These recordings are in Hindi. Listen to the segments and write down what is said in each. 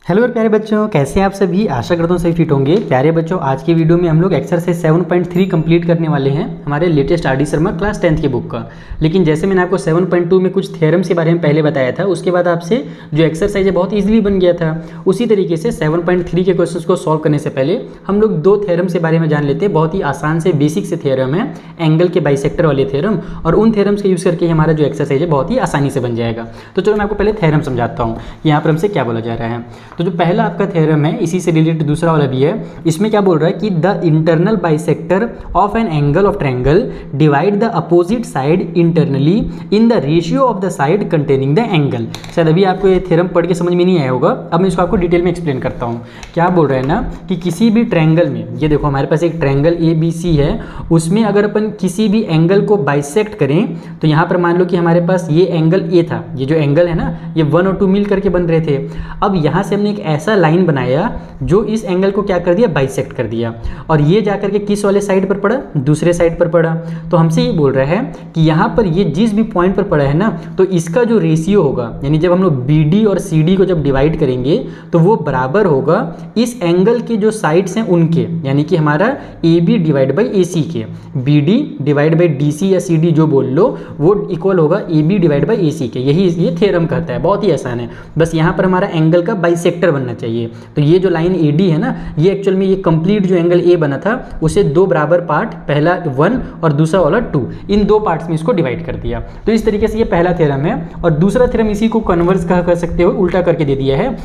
हेलो प्यारे बच्चों, कैसे हैं आप सभी। आशा करता हूँ सभी फिट होंगे। प्यारे बच्चों, आज की वीडियो में हम लोग एक्सरसाइज 7.3 कंप्लीट करने वाले हैं हमारे latest R D Sharma class 10th की बुक का। लेकिन जैसे मैंने आपको 7.2 में कुछ थ्योरम्स के बारे में पहले बताया था, उसके बाद आपसे जो एक्सरसाइज है बहुत ईजिली बन गया था। उसी तरीके से 7.3 के क्वेश्चन को सॉल्व करने से पहले हम लोग दो थ्योरम्स के बारे में जान लेते हैं। बहुत ही आसान से बेसिक से थ्योरम है, एंगल के बाइसेक्टर वाले थ्योरम, और उन थ्योरम्स का यूज़ करके हमारा जो एक्सरसाइज है बहुत ही आसानी से बन जाएगा। तो चलो मैं आपको पहले थ्योरम समझाता हूँ कि यहाँ पर हमसे क्या बोला जा रहा है। तो जो पहला आपका थ्योरम है, इसी से रिलेटेड दूसरा वाला भी है। इसमें क्या बोल रहा है कि the internal bisector of an angle of triangle divide the opposite side internally in the ratio of the side containing the angle. शायद अभी आपको ये थ्योरम पढ़ के समझ में नहीं आया होगा, अब मैं इसको आपको डिटेल में एक्सप्लेन करता हूँ। क्या बोल रहा है ना कि किसी भी ट्रायंगल में, ये देखो हमारे पास एक ट्रायंगल ABC है, उसमें अगर अपन किसी भी एंगल को बाइसेक्ट करें तो यहाँ पर मान लो कि हमारे पास ये एंगल A था, ये जो एंगल है ना ये 1 और 2 मिल करके बन रहे थे। अब यहाँ से हमने एक ऐसा लाइन बनाया जो इस एंगल को क्या कर दिया, बाइसेक्ट कर दिया, और ये जाकर के किस वाले साइड पर पड़ा, दूसरे साइड पर पड़ा। तो हमसे ये बोल रहा है कि यहाँ पर ये जिस भी पॉइंट पर पड़ा है ना, तो इसका जो रेशियो होगा, यानी जब हम लोग BD और CD को जब डिवाइड करेंगे तो वो बराबर होगा इस एंगल के जो साइड्स हैं उनके, यानी कि हमारा AB डिवाइड बाई AC के। BD डिवाइड बाई DC या CD जो बोल लो, वो इक्वल होगा AB डिवाइड बाई AC के। यही ये थ्योरम कहता है, बहुत ही आसान है। बस यहाँ पर हमारा एंगल का बाइसेक्टर बनना चाहिए। तो ये जो लाइन AD है ना, ये एक्चुअल में ये कंप्लीट जो एंगल A बना था उसे दो बराबर पार्ट, पहला 1 और दूसरा वाला 2, इन दो पार्ट्स में इसको डिवाइड कर दिया। तो इस तरीके से ये पहला थ्योरम है। और दूसरा थ्योरम इसी को कन्वर्स कर सकते हो, उल्टा करके दे दिया है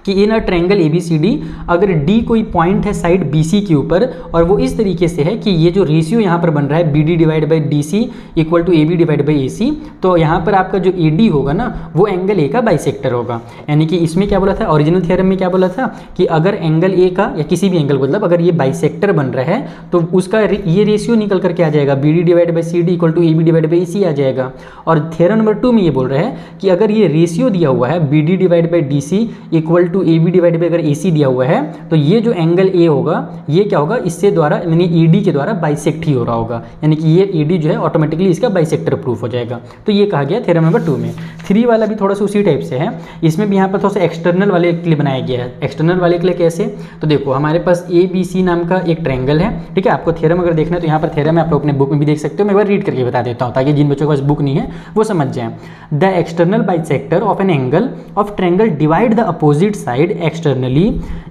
कि इन अ ट्रायंगल ABCD अगर D कोई पॉइंट है साइड BC के ऊपर, और वो इस तरीके से है कि ये जो रेशियो यहाँ पर बन रहा है BD divide by DC equal to AB divide by AC, तो यहाँ पर आपका जो AD होगा ना वो एंगल A का बाइसेक्टर होगा। यानी कि इसमें क्या बोला था, ओरिजिनल थ्योरम में क्या बोला था कि अगर एंगल A का या किसी भी एंगल मतलब अगर ये बाइसेक्टर बन रहा है तो उसका ये रेशियो निकल करके आ जाएगा, BD divide by CD equal to AB divide by AC आ जाएगा। और थ्योरम नंबर 2 में ये बोल रहा है कि अगर ये रेशियो दिया हुआ है BD divide by DC equal to AB divide by अगर AC दिया हुआ है, तो ये जो एंगल A होगा ये क्या होगा, इससे द्वारा यानी ED के द्वारा बाइसेक्ट ही हो रहा होगा, यानी कि ये ED जो है ऑटोमेटिकली इसका बाइसेक्टर प्रूफ हो जाएगा। तो ये कहा गया थ्योरम नंबर 2 में। 3 वाला भी थोड़ा सा उसी टाइप से है, इसमें भी यहाँ पर थोड़ा सा एक्सटर्नल वाले के लिए बनाया गया है। एक्सटर्नल वाले के लिए कैसे, तो देखो हमारे पास ABC नाम का एक ट्रायंगल है, ठीक है। आपको थ्योरम अगर देखना है तो यहाँ पर थ्योरम है, आप अपने बुक में भी देख सकते हो। मैं एक बार रीड करके बता देता हूँ ताकि जिन बच्चों के पास बुक नहीं है वो समझ जाएं। The external bisector of an angle of triangle divide the opposite side externally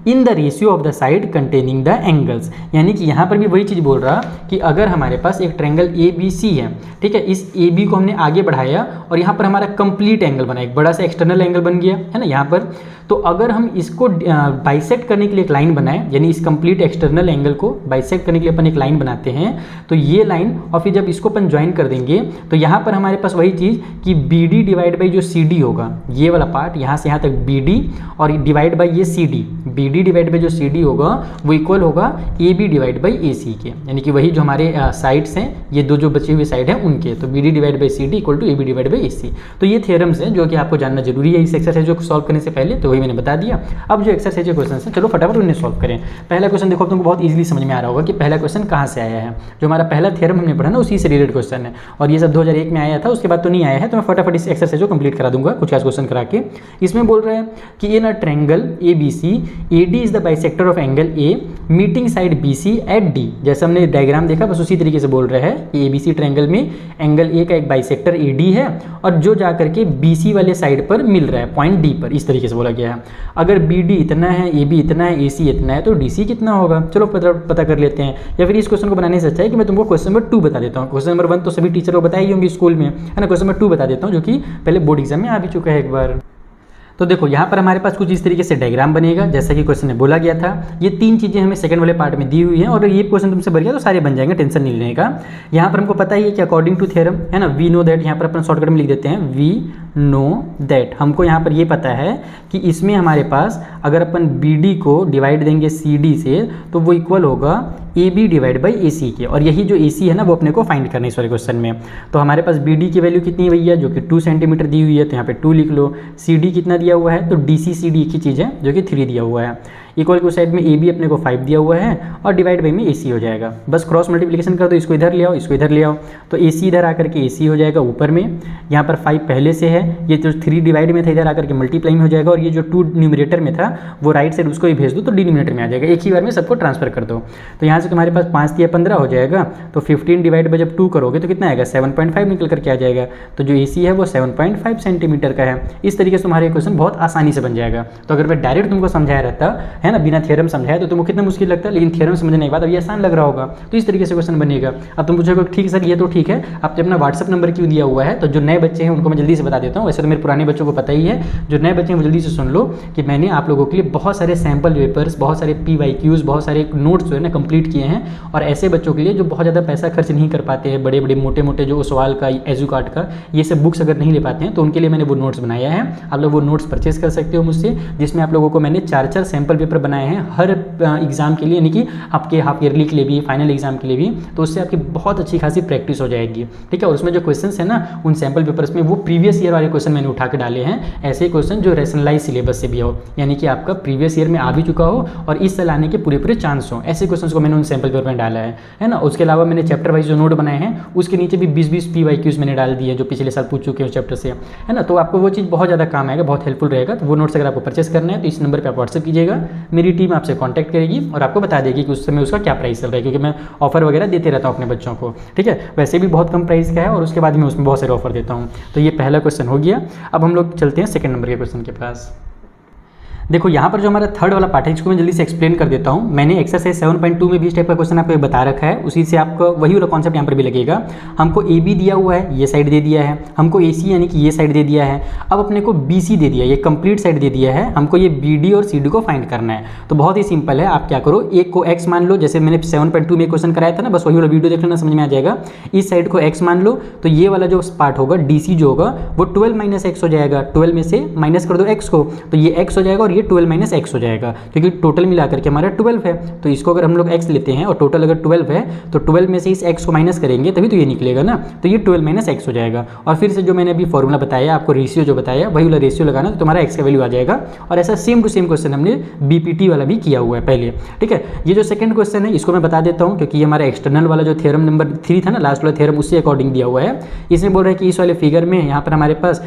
in the ratio of the side containing the angles. यानी कि यहाँ पर भी वही चीज़ बोल रहा कि अगर हमारे पास एक ट्रायंगल ABC है, ठीक है, इस AB को हमने आगे बढ़ाया और यहाँ पर हमारा कंप्लीट एंगल बना, एक बड़ा सा एक्सटर्नल एंगल बन गया है ना यहाँ पर। तो अगर हम इसको बाइसेक्ट करने के लिए एक लाइन बनाएं, यानी इस कंप्लीट एक्सटर्नल एंगल को बाइसेक्ट करने के लिए अपन एक लाइन बनाते हैं, तो ये लाइन और फिर जब इसको अपन ज्वाइन कर देंगे तो यहाँ पर हमारे पास वही चीज़ कि BD डिवाइड बाई जो CD होगा, ये वाला पार्ट यहाँ से यहाँ तक BD और डिवाइड बाई ये CD, BD डिवाइड बाई जो CD होगा वो इक्वल होगा AB डिवाइड बाई AC के, यानी कि वही जो हमारे साइड्स हैं, ये दो जो बचे हुए साइड हैं उनके। तो BD divide by CD equal to AB divide by AC। तो ये थ्योरम्स हैं जो कि आपको जानना जरूरी है इस एक्सरसाइज को सॉल्व करने से पहले, तो वही मैंने बता दिया। अब जो एक्सरसाइज के क्वेश्चन है, चलो फटाफट उन्हें सॉल्व करें। पहला क्वेश्चन देखो, तुमको बहुत इजीली समझ में आ रहा होगा कि पहला क्वेश्चन कहाँ से आया है। जो हमारा पहला थ्योरम हमने पढ़ा ना उसी से रिलेटेड क्वेश्चन है, और ये सब 2001 में आया था, उसके बाद तो नहीं आया है। तो मैं फटाफट इस एक्सरसाइज को कंप्लीट करा दूंगा कुछ खास क्वेश्चन करा के। इसमें बोल रहे हैं कि in a triangle ABC AD is the bisector of angle A meeting side BC at D। जैसे हमने डायग्राम देखा बस उसी तरीके से बोल रहा है कि ABC ट्रायंगल में एंगल A का एक बाइसेक्टर AD है और जो जाकर के BC वाले साइड पर मिल रहा है पॉइंट D पर, इस तरीके से बोला गया है। अगर BD इतना है, AB इतना है, AC इतना है, तो DC कितना होगा, चलो पता कर लेते हैं। या फिर इस क्वेश्चन को बनाने से अच्छा है कि मैं तुमको क्वेश्चन नंबर 2 बता देता हूँ। क्वेश्चन नंबर 1 तो सभी टीचर को बताई होंगी स्कूल में, है ना। क्वेश्चन नंबर 2 बता देता हूँ जो कि पहले बोर्ड एग्जाम में आ भी चुका है एक बार। तो देखो यहाँ पर हमारे पास कुछ इस तरीके से डायग्राम बनेगा जैसा कि क्वेश्चन में बोला गया था। ये 3 चीज़ें हमें सेकंड वाले पार्ट में दी हुई हैं, और ये क्वेश्चन तुमसे बन गया तो सारे बन जाएंगे, टेंशन नहीं लेने का। यहाँ पर हमको पता ही है कि अकॉर्डिंग टू थ्योरम, है ना, वी नो दैट, यहाँ पर अपन शॉर्टकट में लिख देते हैं वी नो दैट। हमको यहाँ पर ये पता है कि इसमें हमारे पास अगर अपन BD को डिवाइड देंगे CD से तो वो इक्वल होगा AB डिवाइड बाई AC के, और यही जो AC है ना वो अपने को फाइंड करना है इस वाले क्वेश्चन में। तो हमारे पास BD की वैल्यू कितनी है भैया, जो कि 2 सेंटीमीटर दी हुई है, तो यहाँ पे 2 लिख लो। CD कितना दिया दिया हुआ है, तो डी सी सी डी एक ही चीज़ है जो कि 3 दिया हुआ है। इक्वल की उस साइड में ए बी अपने को 5 दिया हुआ है और डिवाइड बाई में ए सी हो जाएगा। बस क्रॉस मल्टीप्लिकेशन कर दो, इसको इधर ले आओ, इसको इधर ले आओ, तो ए सी इधर आकर के ए सी हो जाएगा ऊपर में। यहाँ पर 5 पहले से है, ये जो 3 डिवाइड में था इधर आकर के मल्टीप्लाई में हो जाएगा, और ये जो 2 न्यूमरेटर में था वो राइट साइड उसको ही भेज दो तो डिनोमिनेटर में आ जाएगा। एक ही बार में सबको ट्रांसफर कर दो। तो यहाँ से तुम्हारे पास 5 दिया 15 हो जाएगा, तो 15 डिवाइड बाई जब 2 करोगे तो कितना आएगा 7.5 निकल करके आ जाएगा। तो जो ए सी है वो 7.5 सेंटीमीटर का है। इस तरीके से तुम्हारे क्वेश्चन बहुत आसानी से बन जाएगा। तो अगर मैं डायरेक्ट तुमको समझाया रहता है ना, बिना थ्योरम समझाया, तो तुमको कितना मुश्किल लगता है, लेकिन थ्योरम समझने के बाद अब ये आसान लग रहा होगा। तो इस तरीके से क्वेश्चन बनेगा। अब तुम पूछोगे ठीक है सर ये तो ठीक है, आपने अपना व्हाट्सअप नंबर क्यों दिया हुआ है, तो जो नए बच्चे हैं उनको मैं जल्दी से बता देता हूँ। वैसे तो मेरे पुराने बच्चों को पता ही है, जो नए बच्चे हैं वो जल्दी से सुन लो कि मैंने आप लोगों के लिए बहुत सारे सैम्पल पेपर्स, बहुत सारे PYQs, बहुत सारे नोट्स जो है ना कंप्लीट किए हैं। और ऐसे बच्चों के लिए जो बहुत ज़्यादा पैसा खर्च नहीं कर पाते हैं, बड़े बड़े मोटे मोटे जो सवाल का एजुकार्ड का ये सब बुक्स अगर नहीं ले पाते हैं, तो उनके लिए मैंने वो नोट्स बनाया है। आप लोग वो नोट्स परचेस कर सकते हो मुझसे, जिसमें आप लोगों को मैंने 4 सैम्पल पेपर बनाए हैं हर एग्जाम के लिए, यानी कि आपके हाफ ईयरली के लिए भी, फाइनल एग्जाम के लिए भी। तो उससे आपकी बहुत अच्छी खासी प्रैक्टिस हो जाएगी, ठीक है। और उसमें जो क्वेश्चंस है ना उन सैम्पल पेपर्स में वो प्रीवियस ईयर वाले क्वेश्चन मैंने उठा के डाले हैं, ऐसे क्वेश्चन जो रैशनलाइज सिलेबस से भी हो, यानी कि आपका प्रीवियस ईयर में आ भी चुका हो और इस साल आने के पूरे चांस हो, ऐसे क्वेश्चन को मैंने उन सैम्पल पेपर में डाला है ना। उसके अलावा मैंने चैप्टर वाइज जो नोट बनाए हैं उसके नीचे भी 20-20 PYQs मैंने डाल दिए जो पिछले साल पूछ चुके हो चैप्टर से, है ना। तो आपको वो चीज़ बहुत ज़्यादा काम आएगा, बहुत हेल्पफुल रहेगा। तो वो नोट्स अगर आपको परचेस करना है तो इस नंबर पर आप व्हाट्सअप कीजिएगा, मेरी टीम आपसे कॉन्टैक्ट करेगी और आपको बता देगी कि उस समय उसका क्या प्राइस चल रहा है, क्योंकि मैं ऑफर वगैरह देते रहता हूँ अपने बच्चों को, ठीक है। वैसे भी बहुत कम प्राइस का है और उसके बाद मैं उसमें बहुत सारे ऑफर देता हूँ। तो ये पहला क्वेश्चन हो गया। अब हम लोग चलते हैं सेकंड नंबर के क्वेश्चन के पास। देखो यहाँ पर जो हमारा थर्ड वाला पार्ट है इसको मैं जल्दी से एक्सप्लेन कर देता हूँ। मैंने एक्सरसाइज 7.2 में भी इस टाइप का क्वेश्चन आपको बता रखा है, उसी से आपको वही वाला कॉन्सेप्ट यहाँ पर भी लगेगा। हमको ए बी दिया हुआ है, ये साइड दे दिया है, हमको ए सी यानी कि ये साइड दे दिया है, अब अपने को बी सी दे दिया है, ये कंप्लीट साइड दे दिया है, हमको ये बी डी और सी डी को फाइंड करना है। तो बहुत ही सिंपल है, आप क्या करो, एक को एक्स मान लो, जैसे मैंने 7.2 में क्वेश्चन कराया था ना, बस वही वाला वीडियो देख लेना, समझ में आ जाएगा। इस साइड को एक्स मान लो, तो ये वाला जो पार्ट होगा डी सी जो होगा वो 12 माइनस एक्स हो जाएगा। 12 में से माइनस कर दो एक्स को, तो ये एक्स हो जाएगा और ये 12 माइनस एक्स हो जाएगा, क्योंकि टोटल मिलाकर के हमारा 12 है। तो इसको अगर हम लोग x लेते हैं और टोटल अगर 12 है तो 12 में से इस x को माइनस करेंगे तभी तो ये निकलेगा ना, तो ये 12 माइनस एक्स हो जाएगा। और फिर से जो मैंने अभी फॉर्मूला बताया आपको, रेशियो जो बताया वही वाला रेशियो लगाना, तो तुम्हारा x का वैल्यू आ जाएगा। और ऐसा सेम टू सेम क्वेश्चन हमने BPT वाला भी किया हुआ है पहले, ठीक है। ये जो सेकंड क्वेश्चन है इसको मैं बता देता हूँ, क्योंकि ये हमारा एक्सटर्नल वाला जो थ्योरम नंबर 3 था ना, लास्ट वाला थ्योरम, उससे अकॉर्डिंग दिया हुआ है। इसमें बोल रहा है कि इस वाले फिगर में यहाँ पर हमारे पास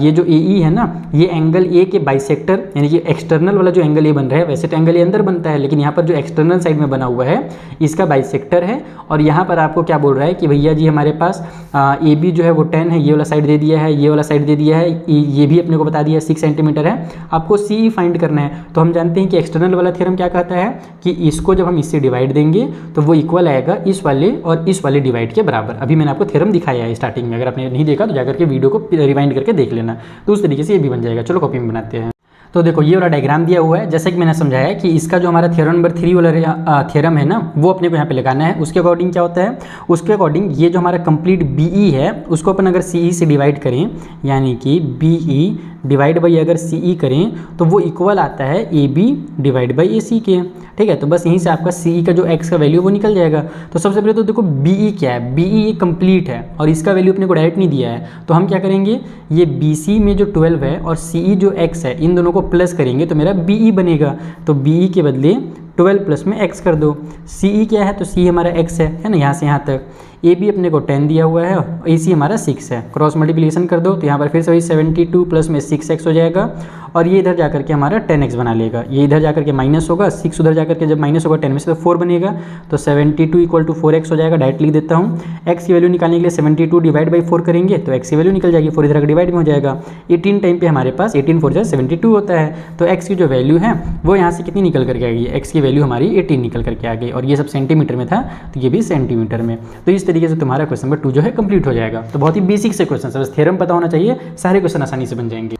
ये जो AE है ना, ये एंगल A के बाइसेक्टर, यानी कि एक्सटर्नल वाला जो एंगल A बन रहा है, वैसे तो एंगल ये अंदर बनता है, लेकिन यहाँ पर जो एक्सटर्नल साइड में बना हुआ है इसका बाइसेक्टर है। और यहाँ पर आपको क्या बोल रहा है कि भैया जी हमारे पास ए बी जो है वो 10 है, ये वाला साइड दे दिया है, ये वाला साइड दे दिया है, ये भी अपने को बता दिया 6 सेंटीमीटर है, आपको सी फाइंड करना है। तो हम जानते हैं कि एक्सटर्नल वाला थ्योरम क्या कहता है कि इसको जब हम इससे डिवाइड देंगे तो वो इक्वल आएगा इस वाले और इस वाले डिवाइड के बराबर। अभी मैंने आपको थ्योरम दिखाया है स्टार्टिंग में, अगर आपने नहीं देखा तो जाकर के वीडियो को रिवाइंड करके देख लेना। तो उस तरीके से ये भी बन जाएगा। चलो कॉपी में बनाते हैं। तो देखो ये वाला डायग्राम दिया हुआ है, जैसे कि मैंने समझाया कि इसका जो हमारा थ्योरम नंबर 3 वाला थ्योरम है ना, वो अपने को यहाँ पे लगाना है। उसके अकॉर्डिंग क्या होता है, उसके अकॉर्डिंग ये जो हमारा कंप्लीट BE है उसको अपन अगर CE से डिवाइड करें, यानी कि BE डिवाइड बाई अगर CE करें तो वो इक्वल आता है AB डिवाइड बाई AC के, ठीक है। तो बस यहीं से आपका CE का जो x का वैल्यू वो निकल जाएगा। तो सबसे पहले तो देखो BE क्या है, BE ये कंप्लीट है और इसका वैल्यू अपने को डायरेक्ट नहीं दिया है, तो हम क्या करेंगे, ये BC में जो 12 है और CE जो x है, इन दोनों को प्लस करेंगे तो मेरा BE बनेगा। तो BE के बदले 12 प्लस में x कर दो। CE क्या है, तो CE हमारा x है ना, यहाँ से यहाँ तक। AB अपने को 10 दिया हुआ है, AC हमारा 6 है, क्रॉस मल्टीप्लिकेशन कर दो तो यहाँ पर फिर से वही 72 प्लस में 6x हो जाएगा। और ये इधर जाकर के हमारा 10x बना लेगा, ये इधर जाकर के माइनस होगा, 6 उधर जाकर के जब माइनस होगा 10 में से तो 4 बनेगा, तो 72 इक्वल टू 4x हो जाएगा। डायरेक्ट लिख देता हूँ, x की वैल्यू निकालने के लिए 72 डिवाइड बाई 4 करेंगे तो x की वैल्यू निकल जाएगी, 4 इधर का डिवाइड में हो जाएगा। 18 टाइम पे हमारे पास 18 4 72 होता है, तो x की जो वैल्यू है वो यहाँ से कितनी निकल करके आएगी, x की वैल्यू हमारी 18 निकल करके आ गई। और ये सब सेंटीमीटर में था तो ये भी सेंटीमीटर में। तो इस तरीके से तुम्हारा क्वेश्चन नंबर 2 जो है कंप्लीट हो जाएगा। तो बहुत ही बेसिक से क्वेश्चन है, बस थ्योरम पता होना चाहिए, सारे क्वेश्चन आसानी से बन जाएंगे।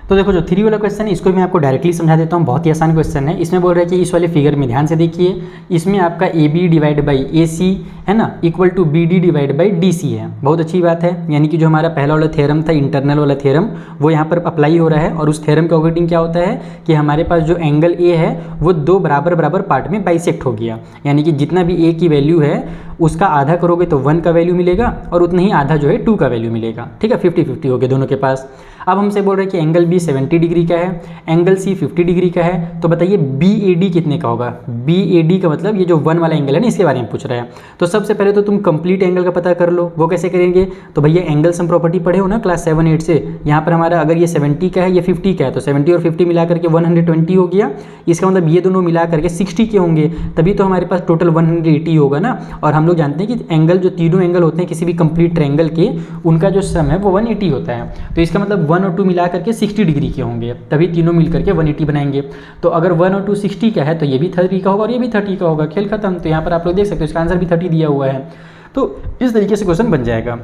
तो देखो जो 3 वाला क्वेश्चन है इसको मैं आपको डायरेक्टली समझा देता हूँ, बहुत ही आसान क्वेश्चन है। इसमें बोल रहा है कि इस वाले फिगर में ध्यान से देखिए, इसमें आपका AB डिवाइड बाई AC है ना equal to BD divide by DC है। बहुत अच्छी बात है, यानी कि जो हमारा पहला वाला थ्योरम था, इंटरनल वाला थ्योरम, वो यहाँ पर अप्लाई हो रहा है। और उस थ्योरम के अकॉर्डिंग क्या होता है कि हमारे पास जो एंगल A है वो 2 बराबर बराबर पार्ट में बाइसेक्ट हो गया, यानी कि जितना भी A की वैल्यू है उसका आधा करोगे तो 1 का वैल्यू मिलेगा और उतना ही आधा जो है 2 का वैल्यू मिलेगा, ठीक है। 50-50 हो गए दोनों के पास। अब हमसे बोल रहे हैं कि एंगल बी 70 डिग्री का है, एंगल सी 50 डिग्री का है, तो बताइए बी ए डी कितने का होगा। बी ए डी का मतलब ये जो 1 वाला एंगल है ना, इसके बारे में पूछ रहा है। तो सबसे पहले तो तुम कंप्लीट एंगल का पता कर लो। वो कैसे करेंगे, तो भैया एंगल सम प्रॉपर्टी पढ़े हो ना क्लास 7-8 से। यहाँ पर हमारा अगर ये 70 का है, ये 50 का है, तो 70 और 50 मिला करके 120 हो गया। इसका मतलब ये दोनों मिला करके 60 के होंगे, तभी तो हमारे पास टोटल 180 होगा ना। और हम लोग जानते हैं कि एंगल जो तीनों एंगल होते हैं किसी भी कंप्लीट ट्रायंगल के, उनका जो सम है वो 180 होता है। तो इसका मतलब 1 और 2 मिला करके 60 डिग्री के होंगे, तभी तीनों मिल करके 180 बनाएंगे। तो अगर 1 और 2 60 का है तो ये भी 30 का होगा और ये भी 30 का होगा, खेल खत्म। तो यहाँ पर आप लोग देख सकते हो इसका आंसर भी 30 दिया हुआ है। तो इस तरीके से क्वेश्चन बन जाएगा।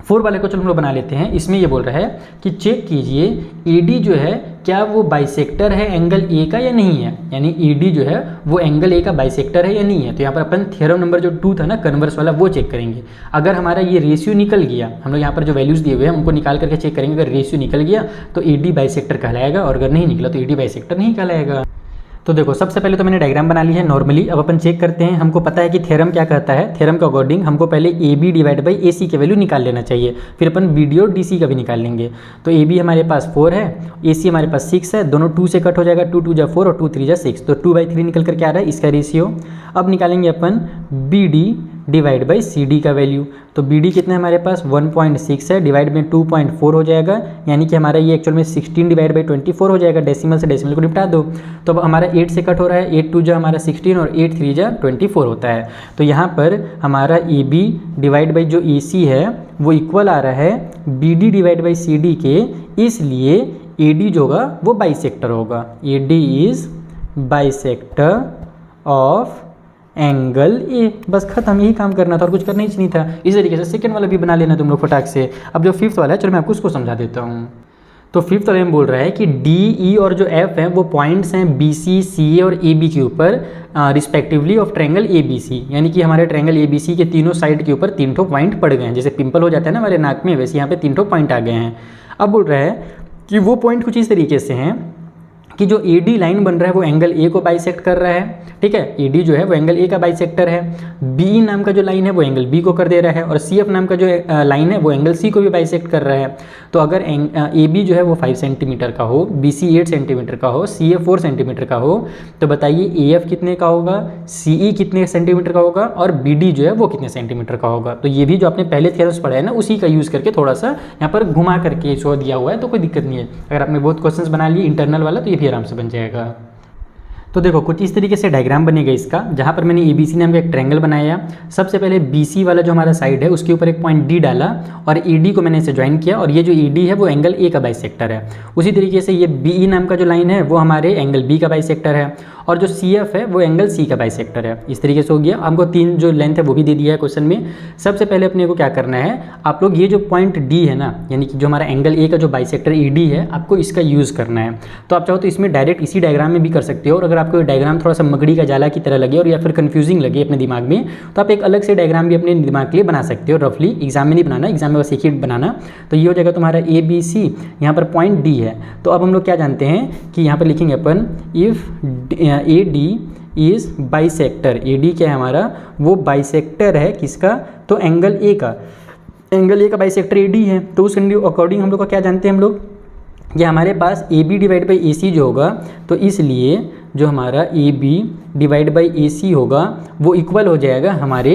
4 वाले को चलो हम लोग बना लेते हैं। इसमें ये बोल रहा है कि चेक कीजिए AD जो है क्या वो बाइसेक्टर है एंगल A का या नहीं है, यानी AD जो है वो एंगल A का बाइसेक्टर है या नहीं है। तो यहाँ पर अपन थ्योरम नंबर जो 2 था ना कन्वर्स वाला, वो चेक करेंगे। अगर हमारा ये रेशियो निकल गया, हम लोग यहाँ पर जो वैल्यूज़ दिए हुए हैं उनको निकाल करके चेक करेंगे। अगर रेशियो निकल गया तो AD बाइसेक्टर कहलाएगा, और अगर नहीं निकला तो AD बाइसेक्टर नहीं कहलाएगा। तो देखो सबसे पहले तो मैंने डायग्राम बना ली है नॉर्मली। अब अपन चेक करते हैं। हमको पता है कि थ्योरम क्या कहता है। थ्योरम के अकॉर्डिंग हमको पहले AB डिवाइड बाई AC की वैल्यू निकाल लेना चाहिए, फिर अपन BD और DC का भी निकाल लेंगे। तो AB हमारे पास 4 है, AC हमारे पास 6 है, दोनों 2 से कट हो जाएगा, 2 2 जा 4 और 2 3 जा 6, तो 2/3 निकल कर क्या आ रहा है इसका रेशियो। अब निकालेंगे अपन BD डिवाइड बाई CD का वैल्यू। तो BD कितना है हमारे पास 1.6 है, डिवाइड में 2.4 हो जाएगा, यानी कि हमारा ये एक्चुअल में 16 डिवाइड बाई 24 हो जाएगा। डेसिमल से डेसिमल को निपटा दो। तो अब हमारा 8 से कट हो रहा है, 8 2 जा हमारा 16 और 8 3 जा 24 होता है। तो यहाँ पर हमारा AB डिवाइड बाई जो AC है वो इक्वल आ रहा है BD डिवाइड बाई CD के, इसलिए AD जो होगा वो बाइसेक्टर होगा। AD is bisector of angle A। बस खत्म, यही काम करना था और कुछ करना ही नहीं था। इस तरीके से सेकंड वाला भी बना लेना तुम लोग फटाक से। अब जो 5th वाला है चलो मैं आपको उसको समझा देता हूँ। तो 5th वाले में बोल रहा है कि D, E और जो F है वो पॉइंट्स हैं BC, CA और AB के ऊपर रिस्पेक्टिवली ऑफ ट्रायंगल ABC, यानी कि हमारे ट्रायंगल ABC के तीनों साइड के ऊपर 3 पॉइंट पड़ गए हैं। जैसे पिंपल हो जाता है ना हमारे नाक में, वैसे यहाँ पे 3 पॉइंट आ गए हैं। अब बोल रहा है कि वो पॉइंट कुछ इस तरीके से हैं कि जो AD लाइन बन रहा है वो एंगल A को बाइसेक्ट कर रहा है, ठीक है। AD जो है वो एंगल A का बाइसेक्टर है। BE नाम का जो लाइन है वो एंगल B को कर दे रहा है, और CF नाम का जो लाइन है वो एंगल C को भी बाइसेक्ट कर रहा है। तो अगर AB जो है वो 5 सेंटीमीटर का हो, BC 8 सेंटीमीटर का हो, CF 4 सेंटीमीटर का हो, तो बताइए AF कितने का होगा, CE कितने सेंटीमीटर का होगा, और BD जो है वो कितने सेंटीमीटर का होगा। तो ये भी जो आपने पहले थ्योरम्स पढ़ा है ना, उसी का यूज़ करके थोड़ा सा यहाँ पर घुमा करके शो दिया हुआ है, तो कोई दिक्कत नहीं है। अगर आपने बहुत क्वेश्चंस बना लिए इंटरनल वाला तो ये भी आराम से बन जाएगा। तो देखो कुछ इस तरीके से डायग्राम बनेगा इसका, जहाँ पर मैंने ABC नाम का एक ट्रायंगल बनाया। सबसे पहले BC वाला जो हमारा साइड है उसके ऊपर एक पॉइंट D डाला और AD को मैंने इसे ज्वाइन किया, और ये जो AD है वो एंगल A का बाइसेक्टर है। उसी तरीके से ये BE नाम का जो लाइन है वो हमारे एंगल B का बाइसेक्टर है, और जो CF है वो एंगल C का बाइसेक्टर है। इस तरीके से हो गया। हमको 3 जो लेंथ है वो भी दे दिया है क्वेश्चन में। सबसे पहले अपने को क्या करना है, आप लोग ये जो पॉइंट D है ना, यानी कि जो हमारा एंगल A का जो बाइसेक्टर AD है, आपको इसका यूज़ करना है। तो आप चाहो तो इसमें डायरेक्ट इसी डायग्राम में भी कर सकते हो, और अगर आपको डायग्राम थोड़ा सा मकड़ी का जाला की तरह लगे और या फिर कंफ्यूजिंग लगे अपने दिमाग में, तो आप एक अलग से डायग्राम भी अपने दिमाग के लिए बना सकते हो। रफली एग्जाम में नहीं बनाना, एग्जाम में बस एक ही बनाना। तो ये हो जाएगा तुम्हारा ABC, यहाँ पर पॉइंट D है। तो अब हम लोग क्या जानते हैं कि यहाँ पर लिखेंगे अपन if AD is bisector. AD क्या है हमारा, वो बाइसेक्टर है किसका, तो एंगल A का। एंगल A का बाइसेक्टर AD है। तो उस अकॉर्डिंग हम लोग का क्या जानते हैं हम लोग, कि हमारे पास AB डिवाइड बाई AC जो होगा, तो इसलिए जो हमारा AB डिवाइड बाई AC होगा वो इक्वल हो जाएगा हमारे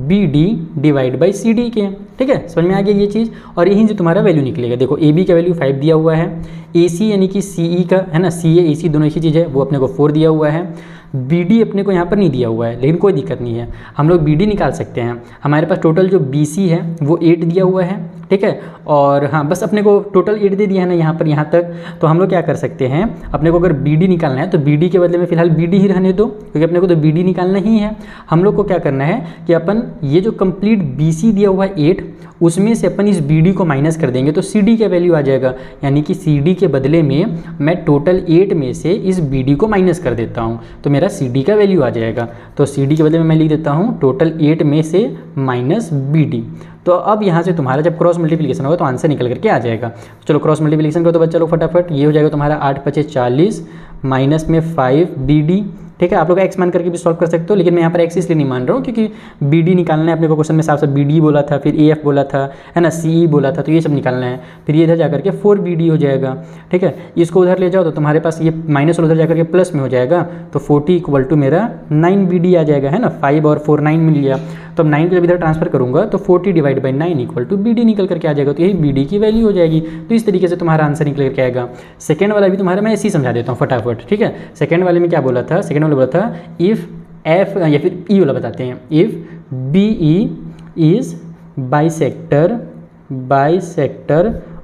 BD डिवाइड बाई CD के। ठीक है, समझ में आ गया ये चीज़। और यही जो तुम्हारा वैल्यू निकलेगा, देखो AB का वैल्यू 5 दिया हुआ है, AC यानी कि CE का है ना, CA AC दोनों एक ही चीज़ है, वो अपने को 4 दिया हुआ है। BD अपने को यहाँ पर नहीं दिया हुआ है, लेकिन कोई दिक्कत नहीं है, हम लोग BD निकाल सकते हैं। हमारे पास टोटल जो BC है वो 8 दिया हुआ है, ठीक है। और हाँ, बस अपने को टोटल 8 दे दिया है ना यहाँ पर यहाँ तक। तो हम लोग क्या कर सकते हैं, अपने को अगर BD निकालना है तो BD के बदले में फिलहाल BD ही रहने दो, क्योंकि अपने को तो BD निकालना ही है। हम लोग को क्या करना है कि अपन ये जो कंप्लीट BC दिया हुआ है 8, उसमें से अपन इस BD को माइनस कर देंगे तो CD का वैल्यू आ जाएगा। यानी कि CD के बदले में मैं टोटल 8 में से इस BD को माइनस कर देता हूँ, तो मेरा CD का वैल्यू आ जाएगा। तो CD के बदले में मैं लिख देता हूँ टोटल 8 में से माइनस BD। तो अब यहाँ से तुम्हारा जब क्रॉस मल्टीप्लिकेशन होगा तो आंसर निकल करके आ जाएगा। तो चलो क्रॉस मल्टीप्लिकेशन करो तो बच्चा लोग फटाफट, ये हो जाएगा तुम्हारा 8 × 5 = 40 माइनस में 5 BD, ठीक है। आप लोग एक्स मान करके भी सॉल्व कर सकते हो, लेकिन मैं यहाँ पर एक्स इसलिए नहीं मान रहा हूँ क्योंकि बी डी निकालना है अपने को। क्वेश्चन में साफ साफ बी डी बोला था, फिर ए एफ बोला था, है ना, सी ई बोला था, तो ये सब निकालना है। फिर ये इधर जा करके 4BD हो जाएगा, ठीक है। इसको उधर ले जाओ तो तुम्हारे पास ये माइनस और उधर जा करके प्लस में हो जाएगा, तो 40 इक्वल टू मेरा 9BD आ जाएगा, है ना। 5 और 4 9 मिल गया, तो अब 9 को जब इधर ट्रांसफर करूँगा तो 40 divide by 9 equal to BD निकल करके आ जाएगा, तो यही BD की वैल्यू हो जाएगी। तो इस तरीके से तुम्हारा आंसर निकल करके आएगा। सेकंड वाला भी तुम्हारा मैं ऐसे ही समझा देता हूँ फटाफट, ठीक है। सेकंड वाले में क्या बोला था, सेकंड वाले बोला था इफ़ एफ, या फिर ई वाला बताते हैं, if BE is bisector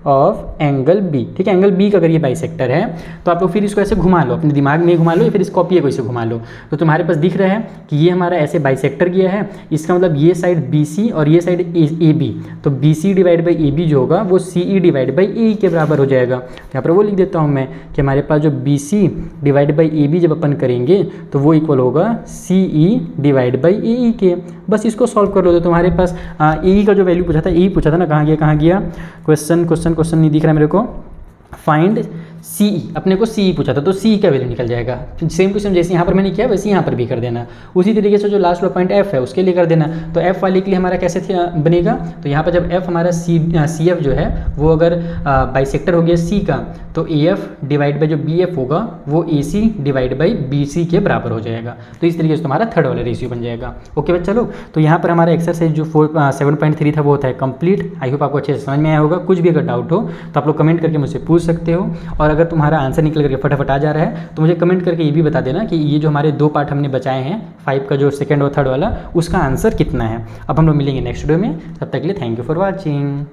of angle B, ठीक है। एंगल बी का अगर ये बाइसेक्टर है तो आप लोग फिर इसको ऐसे घुमा लो, अपने दिमाग में घुमा लो, या फिर इस कॉपी को इसे घुमा लो, तो तुम्हारे पास दिख रहा है कि ये हमारा ऐसे बाइसेक्टर गया है। इसका मतलब ये साइड BC और ये साइड AB, तो BC डिवाइड बाई AB जो होगा वो CE डिवाइड बाई AE के बराबर हो जाएगा। यहाँ पर वो लिख देता हूँ मैं कि हमारे पास जो BC डिवाइड बाई AB जब अपन करेंगे तो वो इक्वल होगा CE डिवाइड बाई AE के। बस इसको सॉल्व कर लो तो तुम्हारे पास AE का जो वैल्यू पूछा था, AE पूछा था ना, कहाँ गया क्वेश्चन नहीं दिख रहा मेरे को। फाइंड CE, अपने को CE पूछा था, तो CE का वैल्यू निकल जाएगा। सेम क्वेश्चन जैसे यहाँ पर मैंने किया वैसे यहाँ पर भी कर देना। उसी तरीके से जो लास्ट वाला पॉइंट F है उसके लिए कर देना। तो F वाले के लिए हमारा कैसे बनेगा, तो यहाँ पर जब F हमारा CF जो है वो अगर बाइसेक्टर हो गया C का, तो AF डिवाइड बाई जो BF होगा वो AC डिवाइड बाई BC के बराबर हो जाएगा। तो इस तरीके से तुम्हारा थर्ड वाला रेशियो बन जाएगा। ओके बच्चा लोग, तो यहाँ पर हमारा एक्सरसाइज जो 7.3 था वो होता है कंप्लीट। आई होप आपको अच्छे से समझ में आया होगा। कुछ भी अगर डाउट हो तो आप लोग कमेंट करके मुझसे पूछ सकते हो, और अगर तुम्हारा आंसर निकल करके फटाफट आ जा रहा है तो मुझे कमेंट करके ये भी बता देना कि ये जो हमारे 2 पार्ट हमने बचाए हैं 5 का जो सेकंड और थर्ड वाला, उसका आंसर कितना है। अब हम लोग मिलेंगे नेक्स्ट वीडियो में, तब तक के लिए थैंक यू फॉर वॉचिंग।